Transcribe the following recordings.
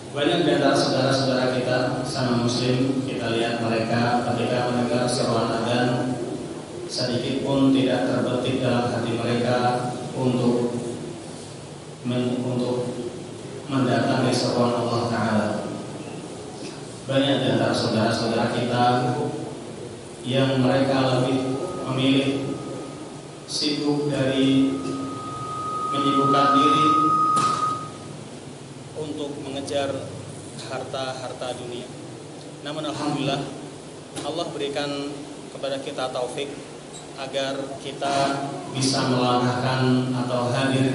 Banyak di antara saudara-saudara kita sama muslim, kita lihat mereka ketika mendengar seruan adzan sedikit pun tidak terbetik dalam hati mereka untuk mendatangi seruan Allah Ta'ala. Banyak di antara saudara-saudara kita yang mereka lebih memilih sibuk dari menyibukkan diri untuk mengejar harta-harta dunia. Namun alhamdulillah Allah berikan kepada kita taufik agar kita bisa melangkahkan atau hadir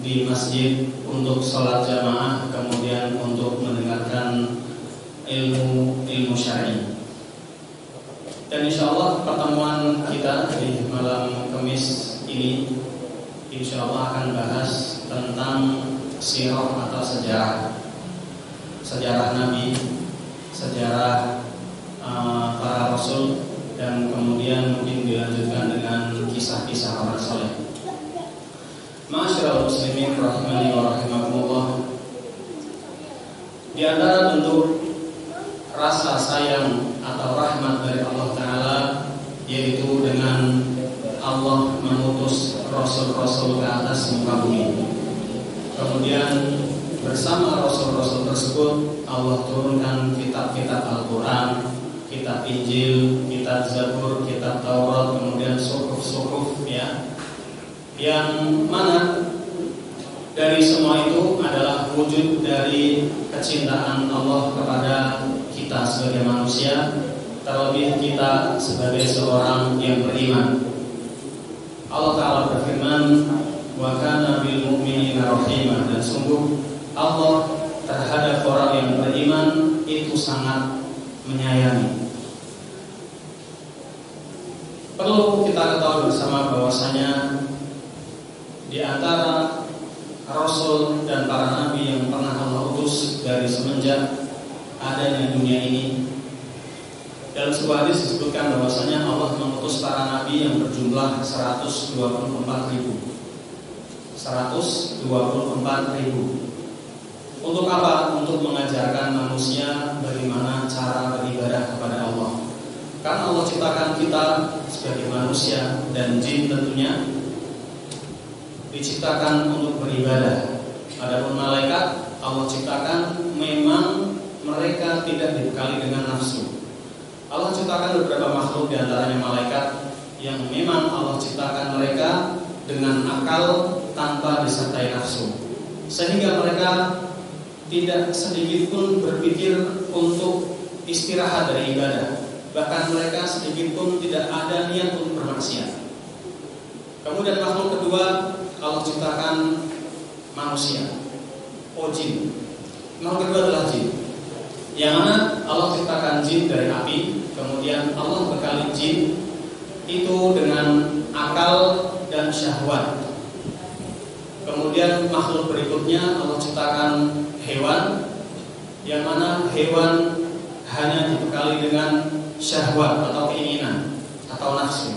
di masjid untuk sholat jamaah, kemudian untuk mendengarkan ilmu syar'i. Dan insya Allah pertemuan kita di malam Kamis ini insya Allah akan bahas tentang sirah atau sejarah Nabi, sejarah para Rasul, dan kemudian mungkin dilanjutkan dengan kisah-kisah orang soleh. Ma'asyiral muslimin rahimani wa rahimakumullah. Di antara bentuk rasa sayang atau rahmat dari Allah Ta'ala yaitu dengan Allah mengutus Rasul-Rasul ke atas muka bumi. Kemudian bersama Rasul-Rasul tersebut Allah turunkan kitab-kitab Al-Quran, kitab Injil, kitab Zabur, kitab Taurat, kemudian suhuf-suhuf, ya, yang mana dari semua itu adalah wujud dari kecintaan Allah kepada kita sebagai manusia, terlebih kita sebagai seorang yang beriman. Allah Ta'ala berfirman, wa kana bil mu'minina rahimah, dan sungguh Allah terhadap orang yang beriman itu sangat menyayangi. Perlu kita ketahui bersama bahwasanya di antara Rasul dan para Nabi yang pernah Allah utus dari semenjak adanya dunia ini, dalam sebuah hadis disebutkan bahwasanya Allah mengutus para Nabi yang berjumlah 124.000. Untuk apa? Untuk mengajarkan manusia bagaimana cara beribadah kepada Allah. Karena Allah ciptakan kita sebagai manusia dan jin tentunya diciptakan untuk beribadah. Adapun malaikat Allah ciptakan memang mereka tidak dibekali dengan nafsu. Allah ciptakan beberapa makhluk di antaranya malaikat yang memang Allah ciptakan mereka dengan akal tanpa disertai nafsu, sehingga mereka tidak sedikit pun berpikir untuk istirahat dari ibadah. Bahkan mereka sedikit pun tidak ada niat untuk bermaksiat. Kemudian makhluk kedua Allah ciptakan manusia, jin. Makhluk kedua adalah jin, yang mana Allah ciptakan jin dari api. Kemudian Allah bekali jin itu dengan akal dan syahwat. Kemudian makhluk berikutnya Allah ciptakan hewan, yang mana hewan hanya dibekali dengan syahwat atau keinginan atau nafsu.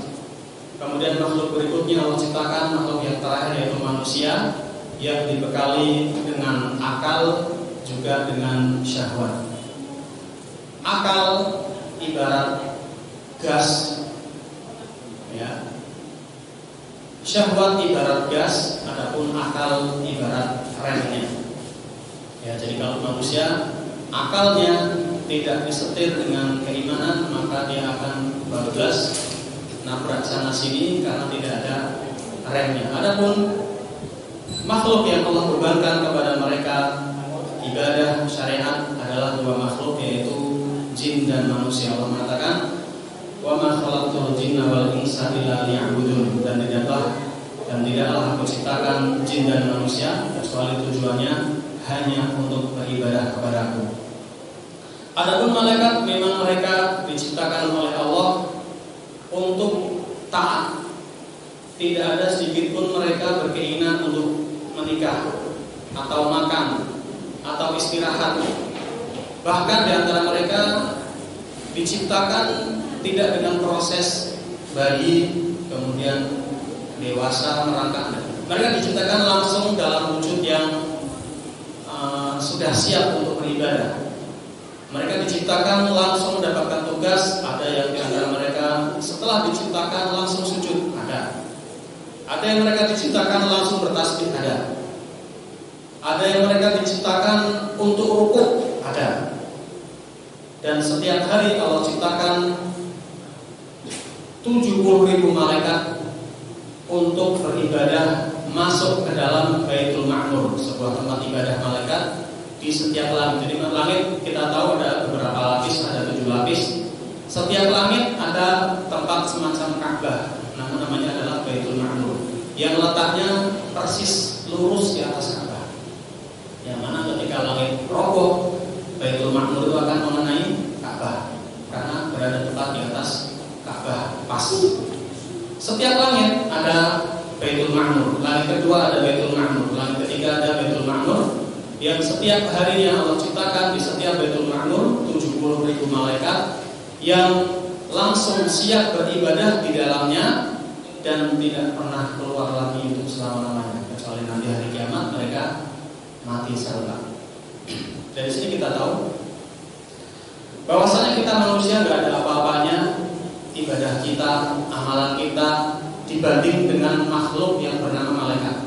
Kemudian makhluk berikutnya Allah ciptakan makhluk yang terakhir yaitu manusia, yang dibekali dengan akal juga dengan syahwat. Akal ibarat gas, ya. Syahwat ibarat gas, adapun akal ibarat remnya. Ya, jadi kalau manusia akalnya tidak disetir dengan keimanan, maka dia akan bablas, nabrak sana sini karena tidak ada remnya. Adapun makhluk yang Allah bebankan kepada mereka ibadah syariat adalah dua makhluk, yaitu jin dan manusia. Allah mengatakan, wa ma khalaqtul jinna wal insa illa liya'budun, dan tidaklah aku ciptakan jin dan manusia kecuali tujuannya hanya untuk beribadah kepadaku. Adapun malaikat memang mereka diciptakan oleh Allah untuk taat. Tidak ada sedikit pun mereka berkeinginan untuk menikah atau makan atau istirahat. Bahkan di antara mereka diciptakan tidak dengan proses bayi kemudian dewasa merangkak. Mereka diciptakan langsung dalam wujud yang sudah sudah siap untuk beribadah. Mereka diciptakan langsung mendapatkan tugas. Ada yang di antara mereka setelah diciptakan langsung sujud, ada. Ada yang mereka diciptakan langsung bertasbih, ada. Ada yang mereka diciptakan untuk rukuk, ada. Dan setiap hari Allah ciptakan 70.000 malaikat untuk beribadah masuk ke dalam Baitul Ma'mur, sebuah tempat ibadah malaikat di setiap langit. Jadi langit kita tahu ada beberapa lapis, ada 7 lapis. Setiap langit ada tempat semacam Ka'bah, namanya adalah Baitul Ma'mur, yang letaknya persis lurus di atas Ka'bah. Yang mana ketika langit roboh, Baitul Ma'mur itu akan mengenai Ka'bah karena berada tepat di atas Ka'bah pas. Setiap langit ada Baitul Ma'mur, langit kedua ada Baitul Ma'mur, langit ketiga ada Baitul Ma'mur, yang setiap harinya Allah ciptakan di setiap Baitul Ma'mur 70.000 malaikat yang langsung siap beribadah di dalamnya dan tidak pernah keluar lagi untuk selama-lamanya, kecuali nanti hari kiamat mereka mati serta. Dari sini kita tahu bahwasanya kita manusia nggak ada apa-apanya, ibadah kita, amalan kita dibanding dengan makhluk yang bernama malaikat.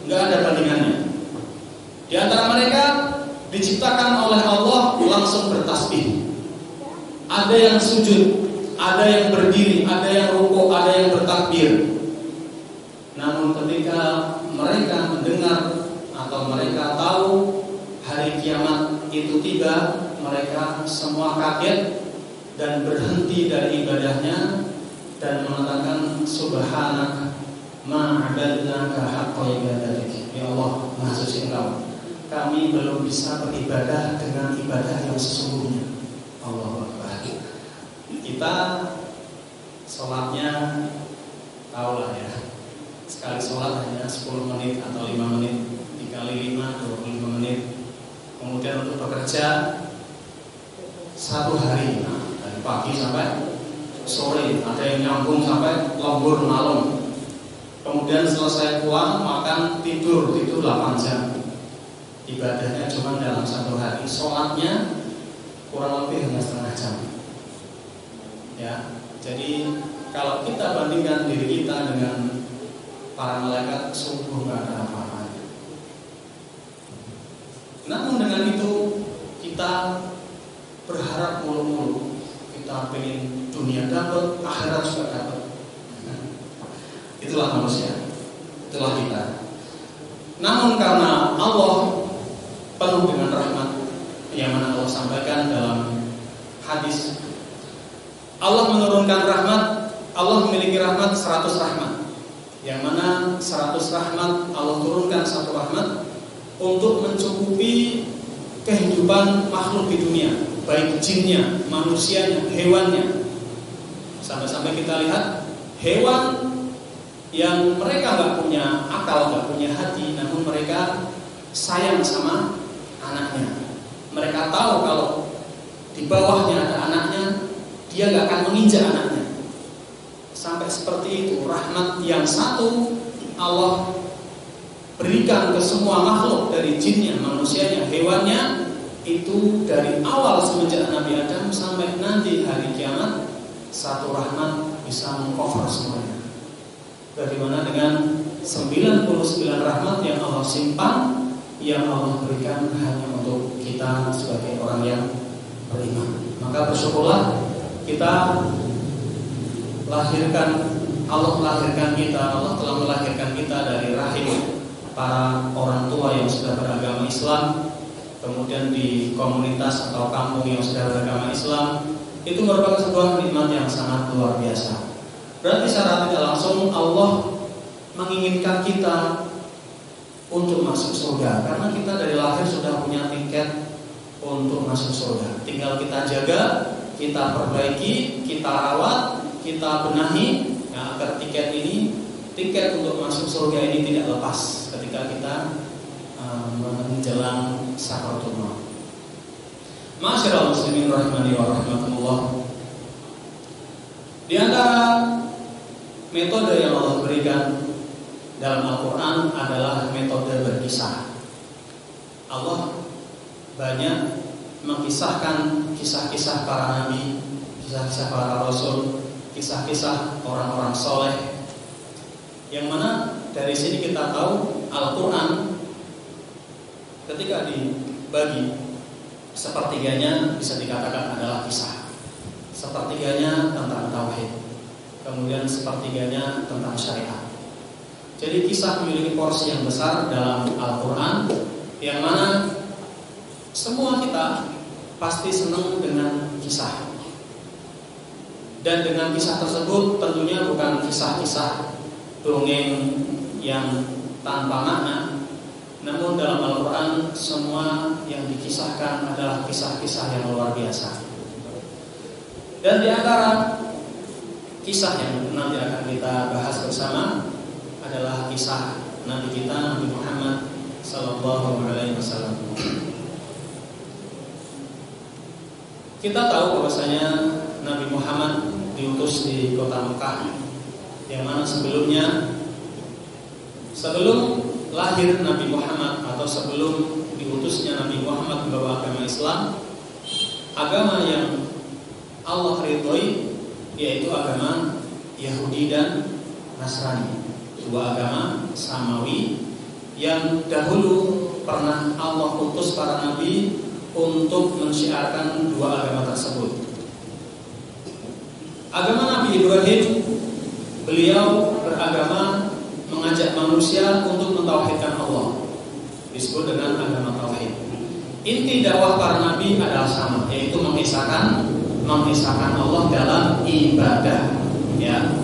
Nggak ada bandingannya. Di antara mereka diciptakan oleh Allah langsung bertasbih. Ada yang sujud, ada yang berdiri, ada yang rukuk, ada yang bertakbir. Namun ketika mereka mendengar atau mereka tahu hari kiamat itu tiba, mereka semua kaget dan berhenti dari ibadahnya dan mengatakan subhanaka ma 'abadnaka haqqa ibadatik. Ya Allah, Maha Suci Engkau, kami belum bisa beribadah dengan ibadah yang sesungguhnya. Allahu Akbar. Kita sholatnya tahulah ya, sekali sholat hanya 10 menit atau 5 menit, dikali 5 25 menit. Kemudian untuk bekerja 1 hari, dari pagi sampai sore, ada yang nyambung sampai lembur malam. Kemudian selesai pulang, makan, tidur 8 jam. Ibadahnya cuma dalam 1 hari. Sholatnya kurang lebih hanya setengah jam. Ya, jadi kalau kita bandingkan diri kita dengan para malaikat, sungguh nggak ada apa-apanya. Namun dengan itu kita berharap mulu-mulu, kita pengen dunia dapat, akhirat juga dapat. Itulah manusia, itulah kita. Namun karena Allah penuh dengan rahmat, yang mana Allah sampaikan dalam hadis, Allah menurunkan rahmat, Allah memiliki rahmat 100 rahmat, yang mana 100 rahmat Allah turunkan 1 rahmat untuk mencukupi kehidupan makhluk di dunia, baik jinnya, manusianya, hewannya. Sampai-sampai kita lihat hewan yang mereka nggak punya akal, nggak punya hati, namun mereka sayang sama anaknya. Mereka tahu kalau di bawahnya ada anaknya, dia nggak akan menginjak anaknya. Sampai seperti itu, rahmat yang satu Allah berikan ke semua makhluk, dari jinnya, manusianya, hewannya, itu dari awal semenjak Nabi Adam sampai nanti hari kiamat, 1 rahmat bisa mengcover semuanya. Bagaimana dengan 99 rahmat yang Allah simpan, yang Allah berikan hanya untuk kita sebagai orang yang beriman. Maka bersyukurlah kita Allah melahirkan kita, Allah telah melahirkan kita dari rahim para orang tua yang sudah beragama Islam, kemudian di komunitas atau kampung yang sudah beragama Islam. Itu merupakan sebuah nikmat yang sangat luar biasa. Berarti secara tidak langsung Allah menginginkan kita untuk masuk surga, karena kita dari lahir sudah punya tiket untuk masuk surga. Tinggal kita jaga, kita perbaiki, kita rawat, kita benahi, ya, agar tiket untuk masuk surga ini tidak lepas ketika kita menjelang sakaratul maut. Ma'asyiral muslimin rahimani wa rahmatullah. Di antara metode yang Allah berikan dalam Al-Quran adalah metode berkisah. Allah banyak mengisahkan kisah-kisah para nabi, kisah-kisah para rasul, kisah-kisah orang-orang soleh, yang mana dari sini kita tahu Al-Quran ketika dibagi, sepertiganya bisa dikatakan adalah kisah, sepertiganya tentang tauhid, kemudian sepertiganya tentang syariat. Jadi kisah memiliki porsi yang besar dalam Al-Quran, yang mana semua kita pasti senang dengan kisah. Dan dengan kisah tersebut tentunya bukan kisah-kisah dongeng yang tanpa makna, namun dalam Al-Quran semua yang dikisahkan adalah kisah-kisah yang luar biasa. Dan di antara kisah yang nanti akan kita bahas bersama adalah kisah Nabi kita, Nabi Muhammad Sallallahu Alaihi Wasallam. Kita tahu bahwasanya Nabi Muhammad diutus di kota Mekah, yang mana sebelum lahir Nabi Muhammad atau sebelum diutusnya Nabi Muhammad membawa agama Islam, agama yang Allah ridhoi yaitu agama Yahudi dan Nasrani, dua agama samawi yang dahulu pernah Allah utus para nabi untuk mensyiarkan dua agama tersebut. Agama Nabi Ibrahim, beliau beragama mengajak manusia untuk mentauhidkan Allah, disebut dengan agama tauhid. Inti dakwah para nabi adalah sama, yaitu mengisahkan Allah dalam ibadah, ya.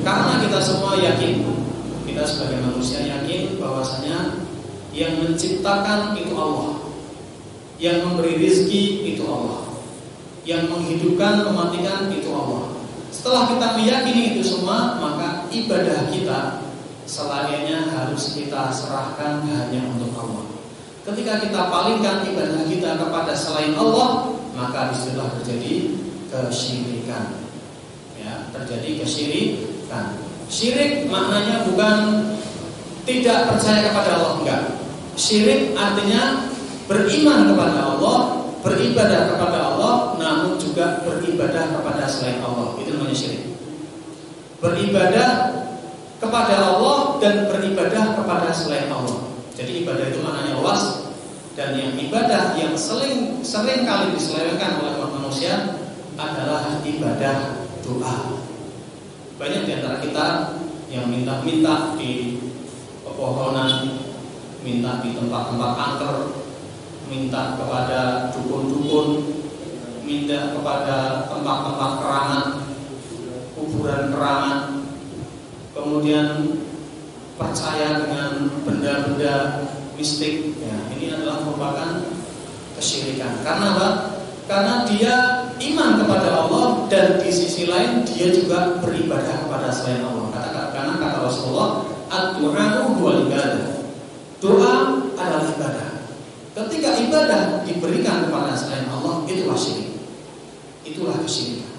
Karena kita semua yakin, kita sebagai manusia yakin bahwasanya yang menciptakan itu Allah, yang memberi rezeki itu Allah, yang menghidupkan, mematikan itu Allah. Setelah kita meyakini itu semua, maka ibadah kita selainnya harus kita serahkan hanya untuk Allah. Ketika kita palingkan ibadah kita kepada selain Allah, maka disitulah terjadi kesyirikan. Ya, terjadi kesyirikan. Syirik maknanya bukan tidak percaya kepada Allah, enggak. Syirik artinya beriman kepada Allah, beribadah kepada Allah, namun juga beribadah kepada selain Allah. Itu namanya syirik. Beribadah kepada Allah dan beribadah kepada selain Allah. Jadi ibadah itu maknanya luas, dan yang ibadah yang sering kali diselewengkan oleh manusia adalah ibadah doa. Banyak di antara kita yang minta-minta di pepohonan, minta di tempat-tempat angker, minta kepada dukun-dukun, minta kepada tempat-tempat keramat, kuburan keramat, kemudian percaya dengan benda-benda mistik. Ya, ini adalah merupakan kesyirikan. Karena apa? Karena dia iman kepada Allah dan di sisi lain dia juga beribadah kepada selain Allah. Karena kata Rasulullah, ad-du'a'u huwal ibadah. Doa adalah ibadah. Ketika ibadah diberikan kepada selain Allah, itulah syirik. Itulah kesyirikan.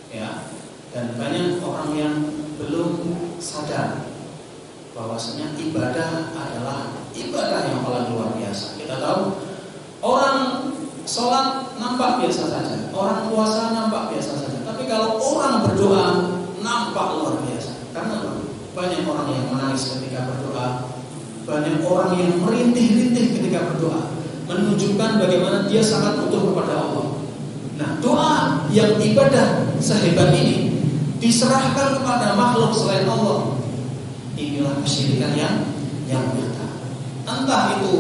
Ya. Dan banyak orang yang belum sadar bahwasanya ibadah adalah ibadah yang paling luar biasa. Kita tahu orang sholat nampak biasa saja, orang puasa nampak biasa saja, tapi kalau orang berdoa nampak luar biasa. Karena banyak orang yang menangis ketika berdoa, banyak orang yang merintih-rintih ketika berdoa, menunjukkan bagaimana dia sangat butuh kepada Allah. Nah, doa yang ibadah sehebat ini diserahkan kepada makhluk selain Allah, inilah kesyirikan yang nyata. Entah itu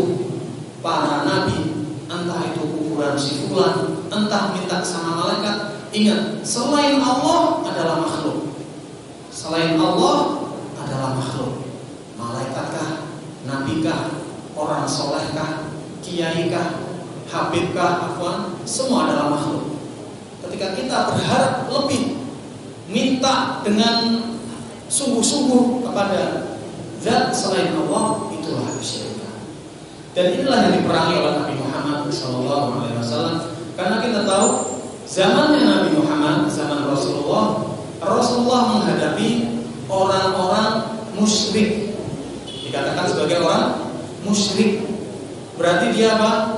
para nabi, entah itu kuburan si fulan, entah minta sama malaikat. Ingat, selain Allah adalah makhluk. Selain Allah adalah makhluk. Malaikatkah, nabikah, orang solehkah, kiaikah, habibkah, semua adalah makhluk. Ketika kita berharap lebih, minta dengan sungguh-sungguh kepada zat selain Allah, itulah kesyirikan. Dan inilah yang diperangi oleh Nabi Muhammad SAW. Karena kita tahu zamannya Nabi Muhammad, zaman Rasulullah menghadapi orang-orang musyrik. Dikatakan sebagai orang musyrik. Berarti dia apa?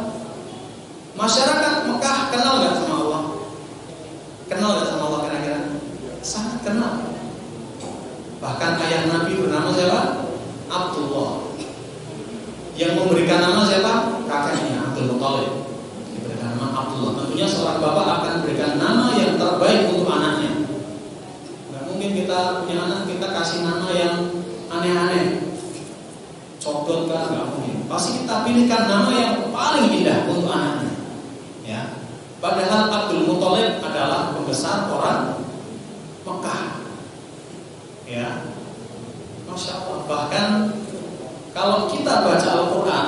Masyarakat Mekah kenal nggak sama Allah? Kenal nggak sama Allah kira-kira? Sangat kenal. Bahkan ayah Nabi bernama siapa? Abdullah. Yang memberikan nama siapa? Kakaknya Abdul Muthalib. Diberikan nama Abdullah. Tentunya seorang bapak akan berikan nama yang terbaik untuk anaknya. Nggak mungkin kita punya anak kita kasih nama yang aneh-aneh, codot kan, nggak mungkin. Pasti kita pilihkan nama yang paling indah untuk anaknya. Ya. Padahal Abdul Muthalib adalah pembesar orang Mekah. Ya, Masya Allah. Bahkan kalau kita baca Al-Quran,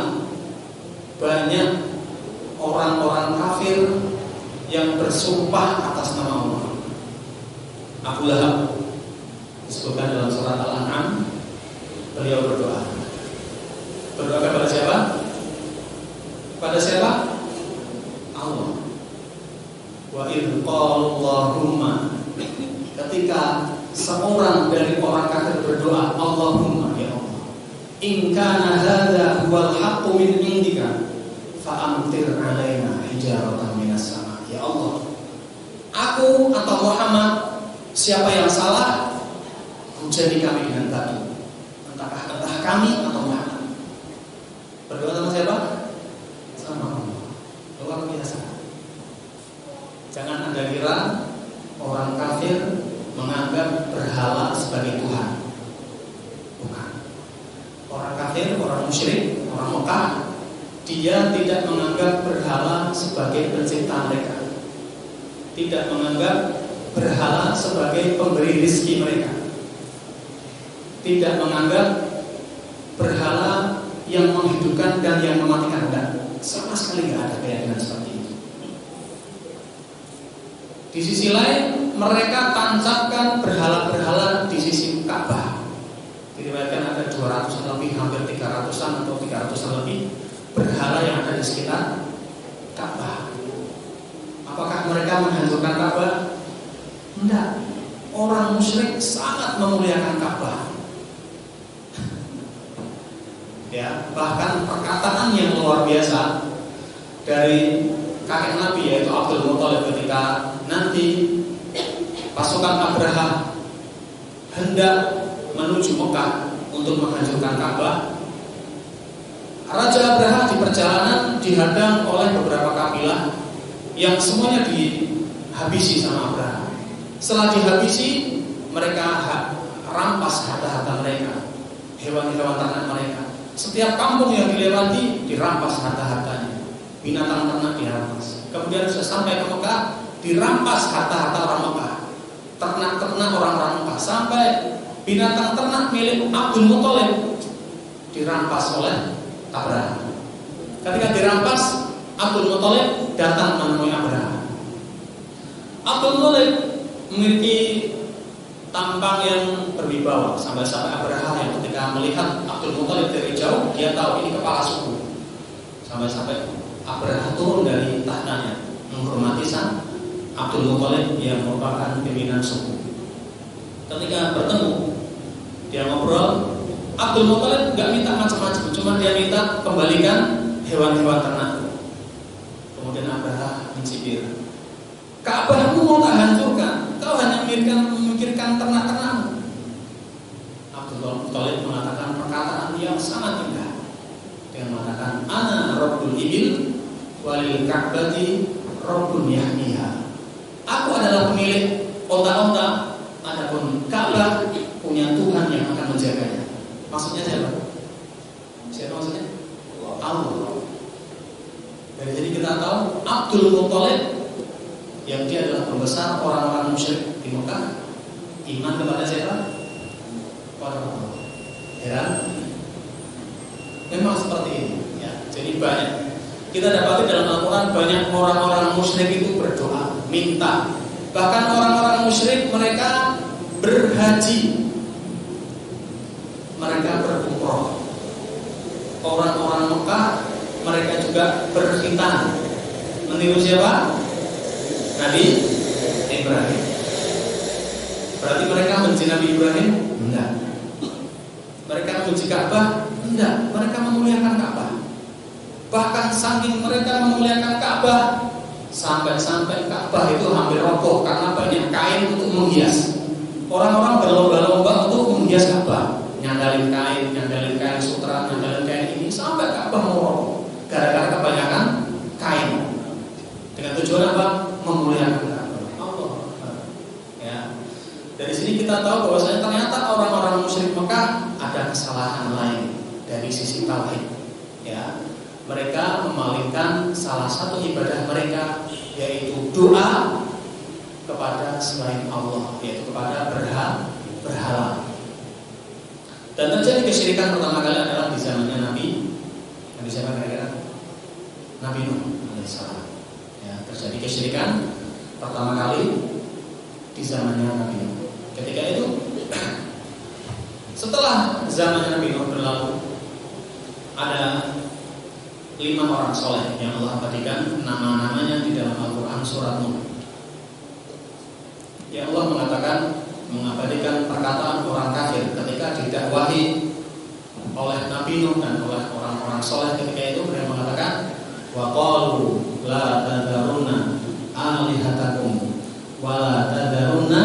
banyak orang-orang kafir yang bersumpah atas nama Allah. Abu Lahab disebutkan dalam surat Al-An'am, beliau berdoa. Berdoa kepada siapa? Pada siapa? Allah. Wa idh qala Allahumma, ketika seorang dari orang kafir berdoa, Allahumma, ya Allah, in kana hadza huwal haqqu min indika fa amtir alaina hijaratan minas sama. Ya Allah, aku atau Muhammad, siapa yang salah, hujani kami dengan batu. Entah kami atau Muhammad. Berdoa sama siapa? Sama Allah. Luar biasa. Jangan Anda kira orang kafir menganggap berhala sebagai Tuhan. Bukan. Orang kafir, orang musyrik, orang Mekah, dia tidak menganggap berhala sebagai pencipta mereka, tidak menganggap berhala sebagai pemberi rezeki mereka, tidak menganggap berhala yang menghidupkan dan yang mematikan. Dan sama sekali tidak ada keyakinan seperti itu. Di sisi lain, mereka tancapkan berhala-berhala di sisi Ka'bah. Diriwayatkan ada 200 lebih, hampir 300-an atau 300-an lebih berhala yang ada di sekitar Ka'bah. Apakah mereka menghancurkan Ka'bah? Tidak. Orang musyrik sangat memuliakan Ka'bah. Ya, bahkan perkataan yang luar biasa dari kakek Nabi yaitu Abdul Muthalib ketika nanti pasukan Abraha hendak menuju Mekah untuk menghancurkan Ka'bah. Raja Abraha di perjalanan dihadang oleh beberapa kabilah yang semuanya dihabisi sama Abraha. Setelah dihabisi, mereka rampas harta-harta mereka, hewan-hewan ternak mereka. Setiap kampung yang dilewati dirampas harta-hartanya, binatang ternak dirampas. Kemudian sudah sampai ke Mekah, dirampas harta-harta orang Mekah, ternak-ternak orang-orang Mekah, sampai binatang ternak milik Abdul Muthalib dirampas oleh Abraha. Ketika dirampas, Abdul Muthalib datang menemui Abraha. Abdul Muthalib memiliki tampang yang berwibawa, sampai-sampai Abraha yang ketika melihat Abdul Muthalib dari jauh, dia tahu ini kepala suku. Sampai-sampai Abraha turun dari tahtanya menghormati sang Abdul Muthalib yang merupakan pimpinan suku. Ketika bertemu, dia ngobrol. Abdul Muthalib nggak minta macam-macam, cuma dia minta kembalikan hewan-hewan ternak. Kemudian Abraha mencibir, Ka'bahmu mau tak hancurkan? Kau hanya memikirkan ternak-ternakmu. Abdul Muthalib mengatakan perkataan yang sangat indah. Dia mengatakan, Ana Rabbul Ibil walil Ka'bati Rabbun Yahmiha. Aku adalah pemilik onta-onta, adapun Ka'bah punya Tuhan yang akan menjaganya. Maksudnya siapa? Siapa maksudnya? Allah. Jadi kita tahu Abdul Muthalib yang dia adalah pembesar orang-orang musyrik di Mekah, iman kepada siapa? Kepada Allah. Ya, memang seperti ini. Ya, jadi banyak kita dapati dalam Al-Quran, banyak orang-orang musyrik itu berdoa, minta. Bahkan orang-orang musyrik mereka berhaji, mereka berumrah. Orang-orang Mekah mereka juga berkhitan. Meniru siapa? Nabi Ibrahim. Berarti mereka membenci Nabi Ibrahim? Enggak. Mereka membenci Ka'bah? Enggak. Mereka memuliakan Ka'bah. Bahkan saking mereka memuliakan Ka'bah, sampai-sampai Ka'bah itu hampir roboh karena banyak kain untuk menghias. Orang-orang berlomba-lomba untuk menghias Ka'bah, nyandalin kain sutra, nyandalin kain ini sampai Ka'bah mau roboh gara-gara kebanyakan kain. Dengan tujuan apa? Memuliakan Ka'bah. Allah. Ya. Dari sini kita tahu bahwasanya ternyata orang-orang musyrik Mekah ada kesalahan lain dari sisi tauhid. Ya. Mereka memalingkan salah satu ibadah mereka, yaitu doa kepada selain Allah, yaitu kepada berhala. Dan terjadi kesyirikan pertama kali adalah di zamannya Nabi siapa kira-kira? Nabi Nuh alaihissalam. Ya, terjadi kesyirikan pertama kali di zamannya Nabi Nuh. Ketika itu, setelah zaman Nabi Nuh berlalu, ada 5 orang soleh yang Allah abadikan nama-namanya di dalam Al-Quran surat Nuh. Ya, Allah mengabadikan perkataan orang kafir ketika didakwahi oleh Nabi Nuh dan oleh orang-orang soleh ketika itu. Mereka mengatakan, wa qalu la tadharunna alihatakum wa la tadharunna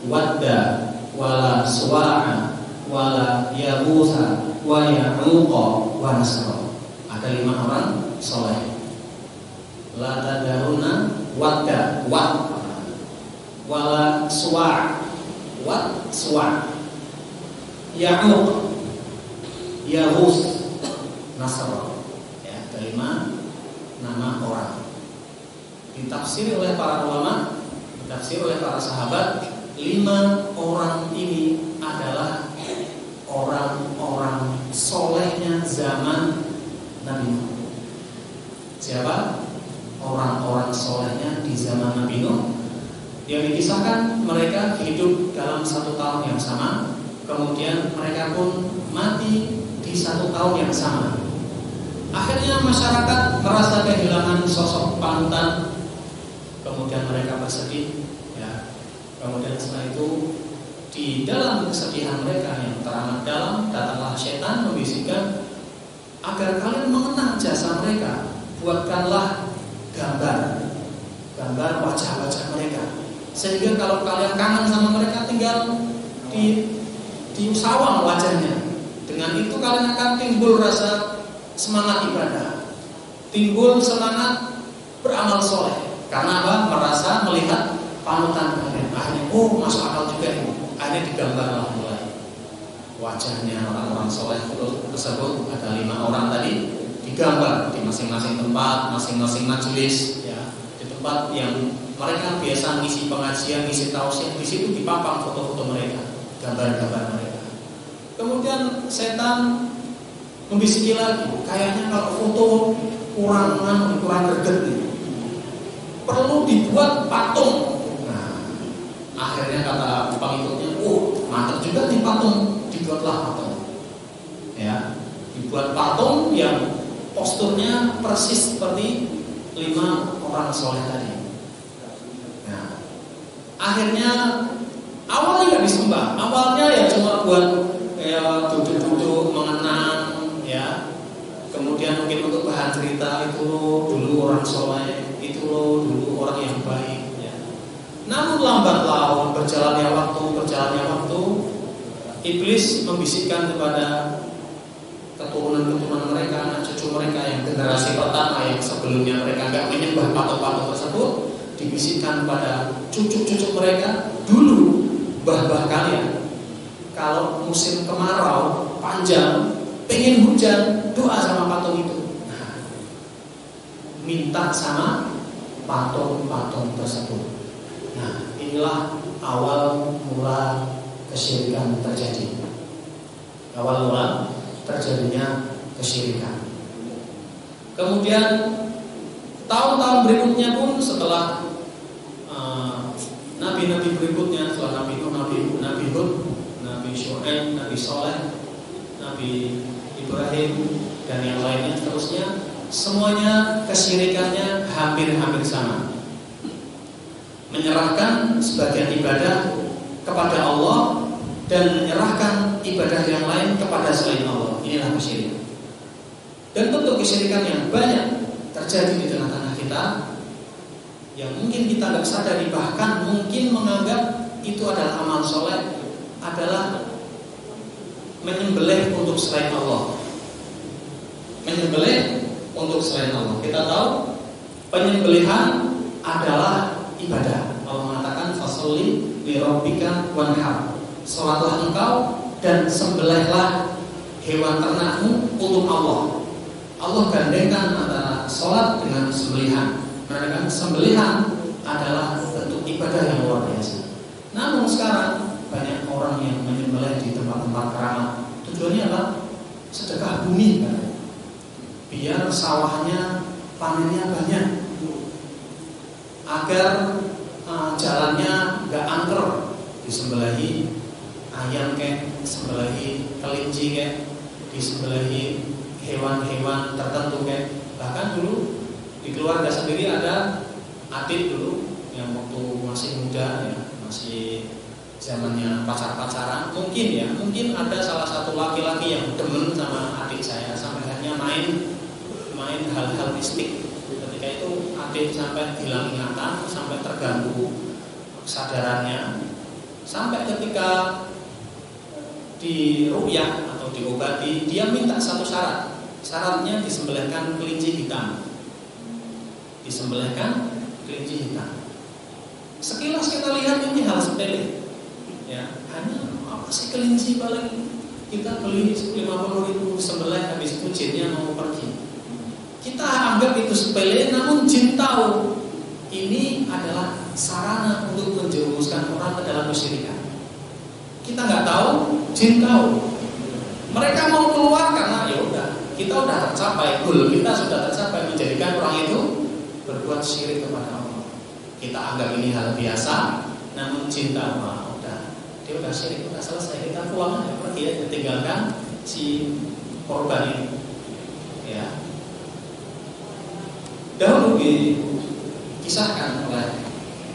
wadda wa la suwa'a wa la yaghutha wa ya'uqa wa nasra. Ada 5 orang soleh. La tadharunna wadda wa la suwa'a ya'uq Yahus Nasr. Ya, kelima nama orang. Ditafsir oleh para ulama, ditafsir oleh para sahabat, 5 orang ini adalah orang-orang solehnya zaman Nabi Nuh. Siapa? Orang-orang solehnya di zaman Nabi Nuh, yang dikisahkan mereka hidup dalam 1 tahun yang sama, kemudian mereka pun mati di 1 tahun yang sama. Akhirnya masyarakat merasa kehilangan sosok panutan. Kemudian mereka bersedih, ya. Kemudian setelah itu, di dalam kesedihan mereka yang teramat dalam, datanglah setan membisikkan, agar kalian mengenang jasa mereka, buatkanlah gambar wajah-wajah mereka, sehingga kalau kalian kangen sama mereka, tinggal diusawang wajahnya. Dengan itu kalian akan timbul rasa semangat ibadah, timbul semangat beramal soleh. Karena apa? Merasa melihat panutan kalian. Akhirnya, oh masuk akal juga ini. Akhirnya digambarlah mulai wajahnya orang-orang soleh tersebut. Ada 5 orang tadi digambar di masing-masing tempat, masing-masing majelis, ya, di tempat yang mereka biasa ngisi pengajian, ngisi tausiah. Di situ dipapang foto-foto mereka, gambar-gambar mereka. Kemudian setan membisiki lagi, kayaknya kalau foto kurang greget nih, perlu dibuat patung. Nah, akhirnya kata pengikutnya, mantap juga nih patung, dibuatlah patung. Ya, dibuat patung yang posturnya persis seperti 5 orang soleh tadi. Nah, akhirnya awalnya nggak disembah, awalnya ya cuma buat duduk-duduk mengenang, ya. Kemudian mungkin untuk bahan cerita, itu dulu orang soleh, itu dulu orang yang baik, ya. Namun lambat laun berjalannya waktu, iblis membisikkan kepada keturunan mereka, anak cucu mereka yang generasi pertama yang sebelumnya mereka nggak menyembah patung-patung tersebut, dibisikkan kepada cucu-cucu mereka, dulu bah-bah kalian kalau musim kemarau panjang, pengen hujan, doa sama patung itu. Nah, minta sama patung-patung tersebut. Nah, inilah awal mula kesyirikan terjadi. Awal mula terjadinya kesyirikan. Kemudian tahun-tahun berikutnya pun setelah nabi-nabi berikutnya, setelah Nabi Nuh, Nabi Hud, Nabi Syuaib, Nabi Soleh, Nabi Ibrahim, dan yang lainnya seterusnya, semuanya kesyirikannya hampir-hampir sama. Menyerahkan sebagian ibadah kepada Allah dan menyerahkan ibadah yang lain kepada selain Allah. Inilah kesyirikan. Dan bentuk kesyirikan yang banyak terjadi di tengah-tengah kita, yang mungkin kita nggak sadari, bahkan mungkin menganggap itu adalah amal soleh, adalah menyembelih untuk selain Allah. Menyembelih untuk selain Allah. Kita tahu penyembelihan adalah ibadah. Allah mengatakan fasholli li rabbika wanhar. Salatlah engkau dan sembelihlah hewan ternakmu untuk Allah. Allah gandengkan antara salat dengan sembelihan. Karena sembelihan adalah bentuk ibadah yang luar biasa. Namun sekarang banyak orang yang menyembelih di tempat-tempat keramat. Tujuannya apa? Sedekah bumi kan? Biar sawahnya panennya banyak, agar jalannya nggak angker. Disembelihi ayam kek, disembelihi kelinci kek, disembelihi hewan-hewan tertentu kek. Bahkan dulu di keluarga sendiri ada adik dulu yang waktu masih muda ya, masih zamannya pacar-pacaran, mungkin ada salah satu laki-laki yang demen sama adik saya sampai akhirnya main hal-hal mistik. Ketika itu adik sampai hilang ingatan, sampai terganggu kesadarannya, sampai ketika di ruqyah atau diobati, dia minta satu syarat. Syaratnya disembelihkan kelinci hitam. Disembelihkan kelinci hitam. Sekilas kita lihat ini hal sepele, ya, hanya apa sih kelinci, paling kita beli 50.000 sembelih, habis itu jinnya mau pergi. Kita anggap itu sepele, namun jin tahu ini adalah sarana untuk menjerumuskan orang ke dalam kesyirikan. Kita nggak tahu, jin tahu. Mereka mau keluar karena ya udah, kita udah tercapai, goal kita sudah tercapai, menjadikan orang itu berbuat syirik kepada Allah. Kita anggap ini hal biasa, namun cinta udah, dia udah syirik, udah selesai, kita pulang aja, pergi aja, tinggalkan si korban ini. Ya. Dahulu dikisahkan oleh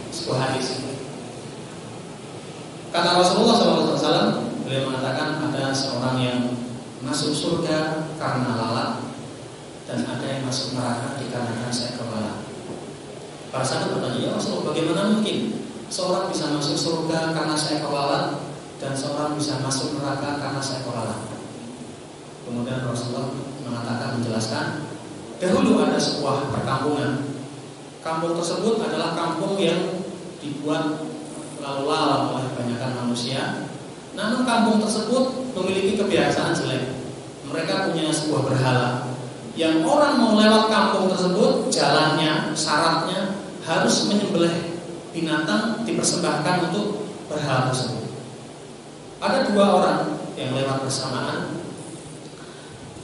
sebuah hadis. Kata Rasulullah SAW, beliau mengatakan ada seorang yang masuk surga karena lalat, dan ada yang masuk neraka dikarenakan seekor lalat. Para sahabat bertanya, ya Rasulullah, bagaimana mungkin seorang bisa masuk surga karena seekor lalat dan seorang bisa masuk neraka karena seekor lalat? Kemudian Rasulullah mengatakan, menjelaskan, dahulu ada sebuah perkampungan. Kampung tersebut adalah kampung yang dibuat lalu lalang oleh kebanyakan manusia. Namun kampung tersebut memiliki kebiasaan jelek. Mereka punya sebuah berhala. Yang orang mau lewat kampung tersebut, jalannya, syaratnya harus menyembelih binatang dipersembahkan untuk berhala tersebut. Ada dua orang yang lewat bersamaan.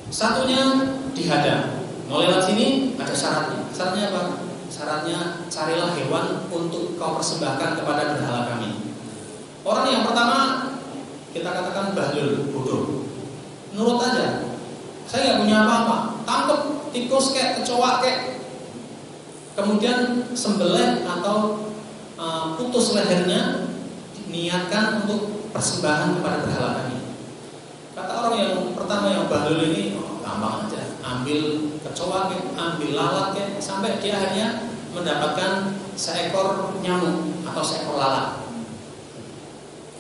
Satunya dihadang. Mau lewat sini ada syaratnya. Syaratnya apa? Syaratnya carilah hewan untuk kau persembahkan kepada berhala kami. Orang yang pertama kita katakan bahlul, bodoh. Nurut aja. Saya nggak punya apa-apa. Tangkep tikus kek, kecoa kek. Kemudian sembelih atau putus lehernya, niatkan untuk persembahan kepada berhala kami. Kata orang yang pertama yang bahlul ini, gampang aja. Ambil kecoa kek, ambil lalat kek, sampai dia akhirnya mendapatkan seekor nyamuk atau seekor lalat.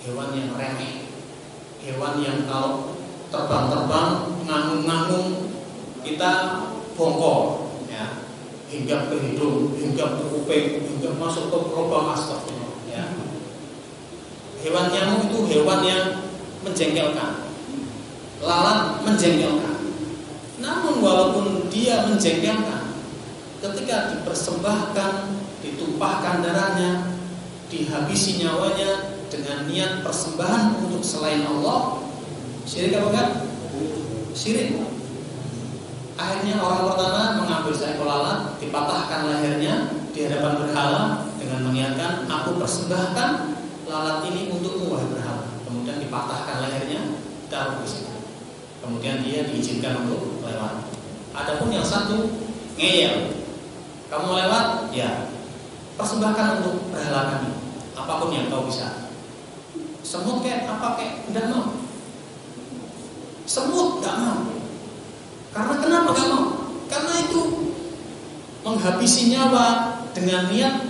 Hewan yang remeh, hewan yang kalau terbang-terbang, ngangung-ngangung, kita bongkol, ya, hinggap ke hidung, hinggap ke kuping, hinggap masuk ke lubang, astagfirullah, ya. Hewan nyamuk itu hewan yang menjengkelkan, lalat menjengkelkan. Namun walaupun dia menjengkelkan, ketika dipersembahkan, ditumpahkan darahnya, dihabisi nyawanya dengan niat persembahan untuk selain Allah, syirik apa enggak? Syirik. Akhirnya orang pertama mengambil seekor lalat, dipatahkan lehernya di hadapan berhala dengan meniatkan, aku persembahkan lalat ini untukmu wahai berhala. Kemudian dipatahkan lehernya, taruh di situ. Kemudian dia diizinkan untuk lewat. Adapun yang satu ngeyel, kamu lewat, ya persembahkan untuk berhala kami, apapun yang kau bisa. Semut kayak apa kayak tidak mau. Semut nggak mau. Karena kenapa nggak mau? Karena itu menghabisi nyawa dengan niat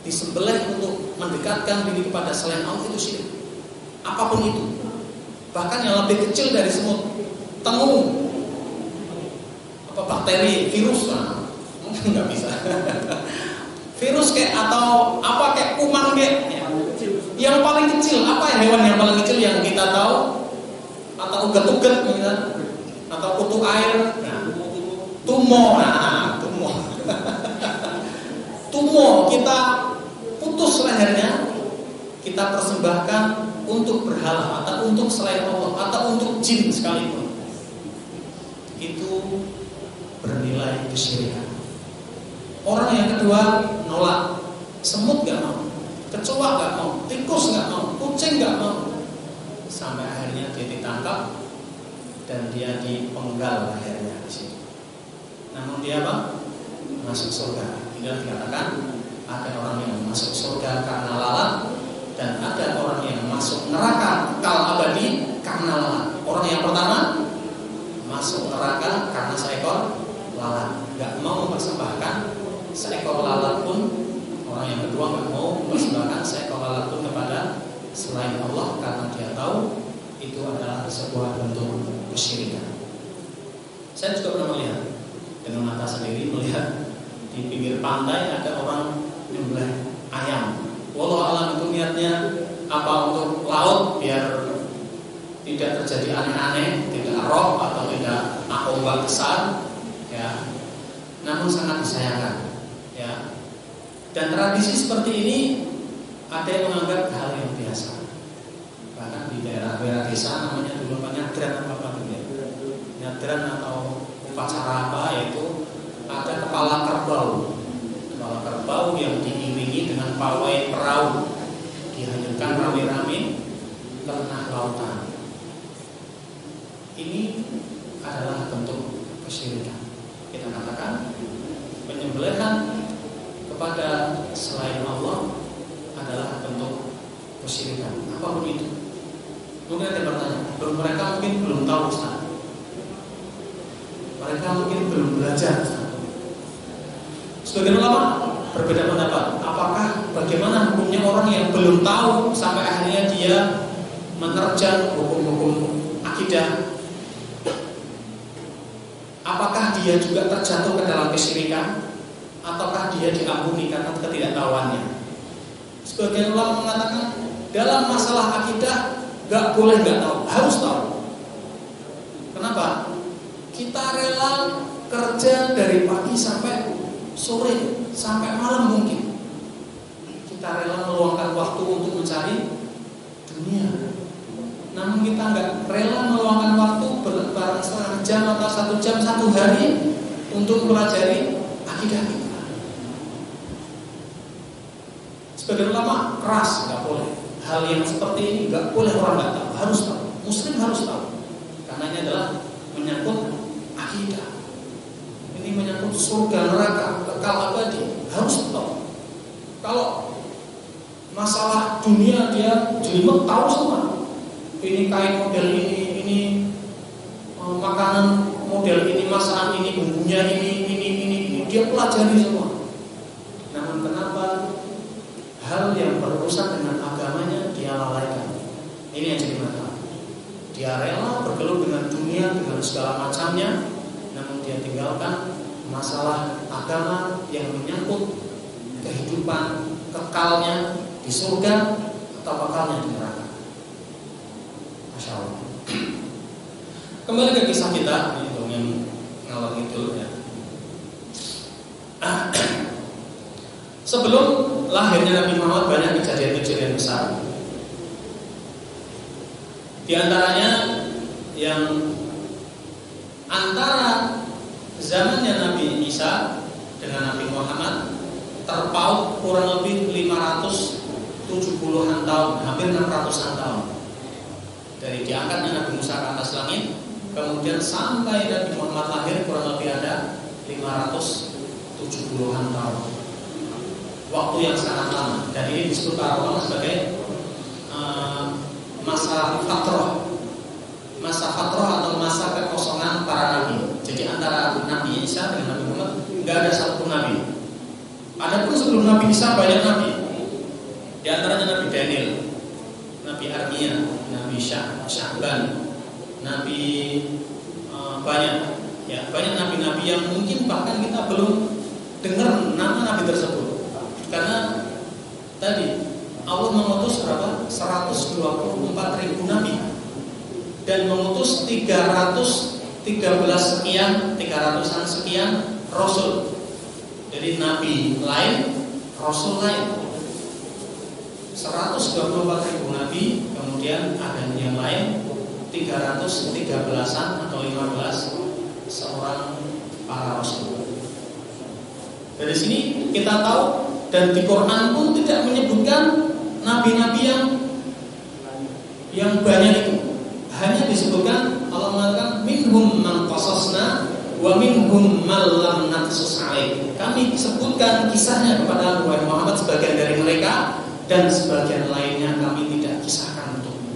disembelih untuk mendekatkan diri kepada selain Allah itu syirik. Apapun itu, bahkan yang lebih kecil dari semut, tengu, bakteri, virus, mungkin nggak bisa. Virus kayak atau apa kayak kuman kayak yang paling kecil, apa ya hewan yang paling kecil yang kita tahu? Atau ugat-ugat misalnya, atau kutu air, tumor, tumor kita putus lehernya, kita persembahkan untuk berhala atau untuk selain Allah atau untuk jin sekalipun, itu bernilai kesyirikan. Orang yang kedua nolak, semut gak mau, kecoa gak mau, tikus gak mau, kucing gak mau, sampai akhirnya dia ditangkap dan dia dipenggal lehernya di situ. Namun dia apa? Masuk surga. Tidak dikatakan ada orang yang masuk surga karena lalat dan ada orang yang masuk neraka kekal abadi karena lalat. Orang yang pertama masuk neraka karena seekor lalat, nggak mau mempersembahkan seekor lalat pun. Orang yang kedua nggak mau mempersembahkan seekor lalat pun kepada selain Allah karena dia tahu itu adalah sebuah bentuk kesyirikan. Saya juga pernah melihat dengan mata sendiri, melihat di pinggir pantai ada orang nyembelih ayam. Wallahu alam itu niatnya apa, untuk laut biar tidak terjadi aneh-aneh, tidak roh atau tidak ombak besar, ya. Namun sangat disayangkan, ya. Dan tradisi seperti ini ada yang menganggap hal yang biasa. Bahkan di daerah desa namanya dulu nyadran apa itu ya? Nyadran atau upacara apa, yaitu ada kepala kerbau yang diiringi dengan pawai perahu, dihanyutkan rame-rame ke tengah lautan. Ini adalah bentuk kesyirikan. Kita katakan penyembelihan kepada selain Allah adalah bentuk kesyirikan, apapun itu. Mungkin ada bertanya, mereka mungkin belum tahu, Ustaz. Mereka mungkin belum belajar, Ustaz. Sebagian ulama berbeda pendapat. Apakah bagaimana hukumnya orang yang belum tahu sampai akhirnya dia menerjang hukum-hukum akidah? Apakah dia juga terjatuh ke dalam kesyirikan, ataukah dia diampuni karena ketidaktahuannya? Sebagian ulama mengatakan dalam masalah akidah gak boleh gak tahu, harus tahu. Kenapa? Kita rela kerja dari pagi sampai sore, sampai malam mungkin. Kita rela meluangkan waktu untuk mencari dunia. Namun kita nggak rela meluangkan waktu barang setengah jam atau 1 jam 1 hari untuk mempelajari akidah kita. Sebagian ulama keras, nggak boleh. Hal yang seperti ini nggak boleh orang nggak tahu, harus tahu. Muslim harus tahu, karena ini adalah menyangkut akidah. Ini menyangkut surga neraka kekal abadi, harus tahu. Kalau masalah dunia dia jelimet, tahu semua. Ini kain model ini makanan model ini, masakan ini, bumbunya ini, dia pelajari semua. Namun kenapa hal yang berurusan dengan agamanya dia lalaikan? Ini yang jadi masalah. Dia rela bergelut dengan dunia, dengan segala macamnya, namun dia tinggalkan masalah agama yang menyangkut kehidupan kekalnya di surga atau kekalnya di neraka. Masya Allah. Kembali ke kisah kita, ini yang ngalor itu ya. Sebelum lahirnya Nabi Muhammad banyak kejadian-kejadian besar. Di antaranya yang antara zamannya Nabi Isa dengan Nabi Muhammad terpaut kurang lebih 570-an tahun, hampir 600-an tahun. Dari diangkatnya Nabi Musa ke atas langit, kemudian sampai Nabi Muhammad lahir kurang lebih ada 570-an tahun. Waktu yang sangat lama. Dan ini disebut para ulama sebagai masa fatrah. Masa fatrah atau masa kekosongan para nabi. Jadi antara Nabi Isa dengan Nabi Muhammad nggak nggak ada satupun nabi. Adapun sebelum Nabi Isa banyak nabi. Di antaranya Nabi Daniel, Nabi Armia, Nabi Syahban, Nabi banyak nabi-nabi yang mungkin bahkan kita belum dengar nama nabi tersebut. Karena tadi Allah mengutus berapa? 124.000 nabi dan mengutus 313 sekian rasul. Jadi nabi lain, rasul lain. 124.000 nabi, kemudian ada yang lain 313-an atau 15 seorang para rasul. Dari sini kita tahu, dan di Quran pun tidak menyebutkan nabi-nabi yang banyak itu. Hanya disebutkan, Allah mengatakan minhum man qasasna wa minhum man lam naqsus alaih. Kami sebutkan kisahnya kepada Muhammad, sebagian dari mereka, dan sebagian lainnya kami tidak kisahkan untukmu.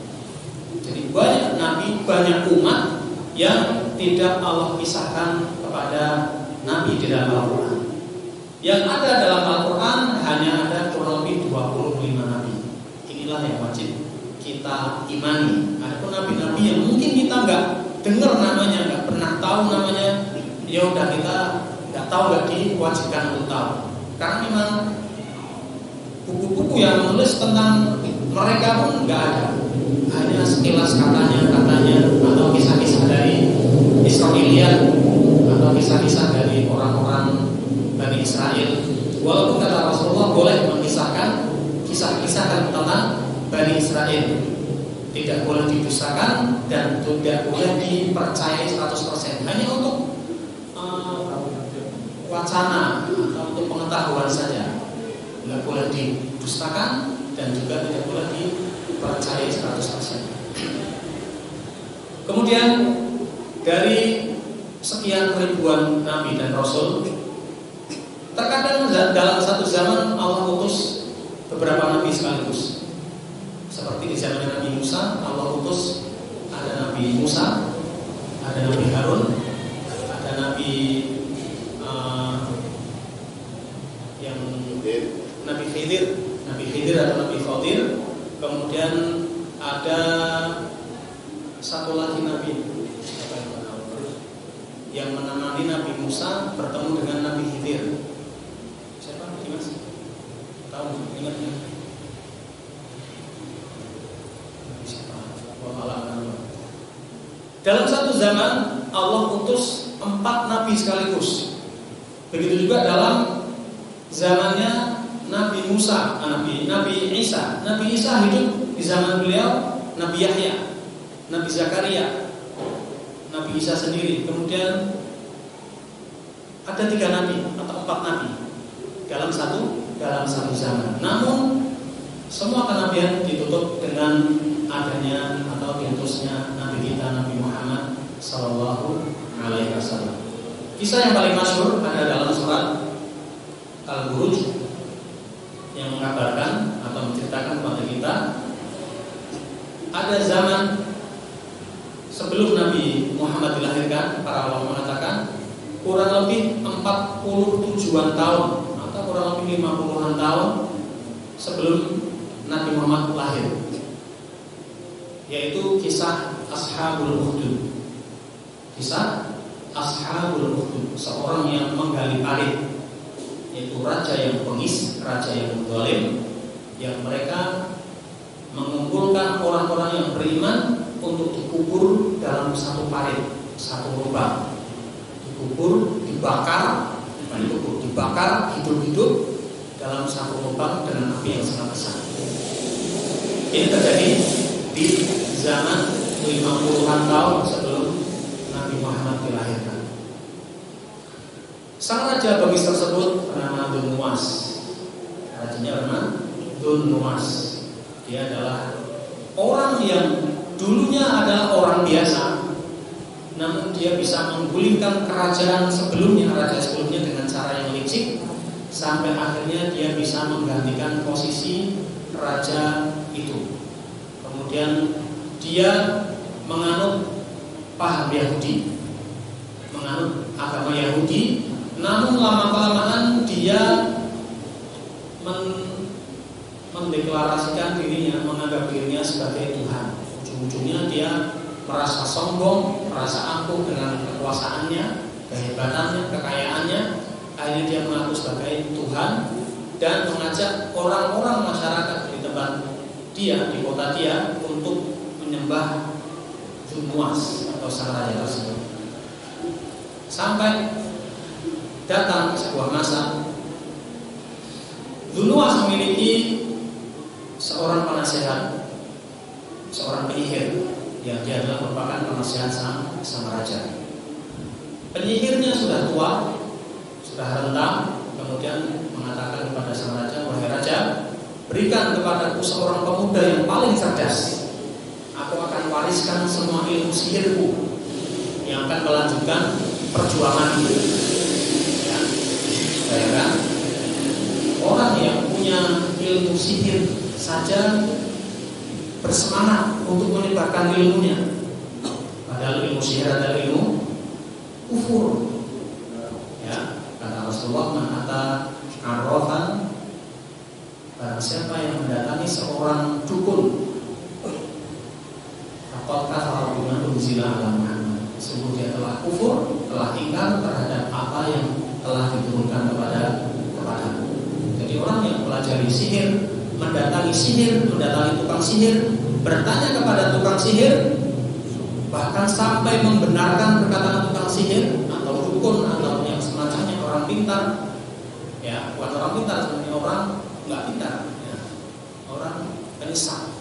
Jadi banyak nabi, banyak umat yang tidak Allah kisahkan kepada nabi di dalam Al-Quran. Yang ada dalam Al-Quran hanya ada kurang lebih 25 nabi. Inilah yang wajib kita imani. Adapun nabi-nabi yang mungkin kita nggak dengar namanya, nggak pernah tahu namanya, ya udah kita nggak tahu, nggak diwajibkan untuk tahu. Karena memang buku-buku yang menulis tentang mereka pun nggak ada. Hanya sekilas katanya atau kisah-kisah dari Israelian atau kisah-kisah dari orang-orang Bani Israel. Walaupun kata Rasulullah boleh mengisahkan kisah-kisah tentang Bani Israel, tidak boleh didustakan dan tidak boleh dipercayai 100%. Hanya untuk wacana atau untuk pengetahuan saja, tidak boleh didustakan dan juga tidak boleh dipercayai 100%. Kemudian dari sekian ribuan nabi dan rasul, terkadang dalam satu zaman Allah utus beberapa nabi sekaligus. Seperti di zaman Nabi Musa, Allah utus ada Nabi Musa, ada Nabi Harun, ada Nabi yang Nabi Khidir atau Nabi Khadir. Kemudian ada satu lagi Nabi yang menemani Nabi Musa bertemu dengan Nabi Khidir. Siapa? Ingat? Tahu? Ingatnya? Dalam satu zaman Allah utus 4 nabi sekaligus. Begitu juga dalam zamannya Nabi Musa, Nabi Isa. Nabi Isa hidup di zaman beliau, Nabi Yahya, Nabi Zakaria, Nabi Isa sendiri. Kemudian ada 3 nabi atau 4 nabi dalam satu zaman. Namun semua kenabian ditutup dengan adanya atau diutusnya Nabi kita Nabi Muhammad Sallallahu Alaihi Wasallam. Kisah yang paling masyhur ada dalam surat Al-Buruj yang mengabarkan atau menceritakan kepada kita ada zaman sebelum Nabi Muhammad dilahirkan. Para ulama mengatakan kurang lebih 47-an tahun atau kurang lebih 50-an tahun sebelum Nabi Muhammad lahir, yaitu kisah Ashabul Ukhdud. Kisah Ashabul Ukhdud, seorang yang menggali parit, yaitu raja yang bengis, raja yang zalim, yang mereka mengumpulkan orang-orang yang beriman untuk dikubur dalam satu parit, satu lubang. Dikubur, dibakar hidup-hidup dalam satu lubang dengan api yang sangat besar. Ini terjadi di zaman 50-an tahun sebelum Nabi Muhammad dilahirkan. Sang raja bengis tersebut bernama Dhul Nuwas. Rajanya bernama Dhul Nuwas. Dia adalah orang yang dulunya adalah orang biasa, namun dia bisa menggulingkan kerajaan sebelumnya, raja sebelumnya dengan cara yang licik, sampai akhirnya dia bisa menggantikan posisi raja itu. Kemudian dia menganut paham Yahudi, menganut agama Yahudi, Namun lama-kelamaan dia mendeklarasikan dirinya, menganggap dirinya sebagai Tuhan. Ujung-ujungnya dia merasa sombong, merasa angkuh dengan kekuasaannya, kehebatannya, kekayaannya. Akhirnya dia mengaku sebagai Tuhan dan mengajak orang-orang masyarakat di tempat dia, di kota dia, untuk menyembah Dzunnuwas atau sang raja tersebut. Sampai datang sebuah masa, Dzunnuwas memiliki seorang penasehat, seorang penyihir, yang dia adalah merupakan penasehat sang raja. Penyihirnya sudah tua, sudah renta, kemudian mengatakan kepada sang raja, wahai raja, berikan kepadaku seorang pemuda yang paling cerdas. Aku akan wariskan semua ilmu sihirku yang akan melanjutkan perjuanganku. Ya, bayangkan, orang yang punya ilmu sihir saja bersemangat untuk menyebarkan ilmunya, padahal ilmu sihir adalah ilmu kufur. Ya, kata Rasulullah, man ata arrafan, barang siapa yang mendatangi seorang dukun, faqad kafara bima unzila ala Muhammad, sungguh dia telah kufur, telah ingkar terhadap apa yang telah diturunkan kepadamu. Jadi orang yang pelajari sihir, mendatangi sihir, mendatangi tukang sihir, bertanya kepada tukang sihir, bahkan sampai membenarkan perkataan tukang sihir atau dukun atau yang semacamnya, orang pintar, ya, bukan orang pintar, sebenarnya orang nggak pintar, ya, orang penyesat.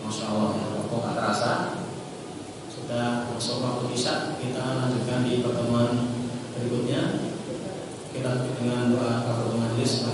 Masya Allah, ya, waktu nggak terasa sudah masuk waktu isya. Kita lanjutkan di pertemuan berikutnya. Kita dengan doa kafaratul majelis.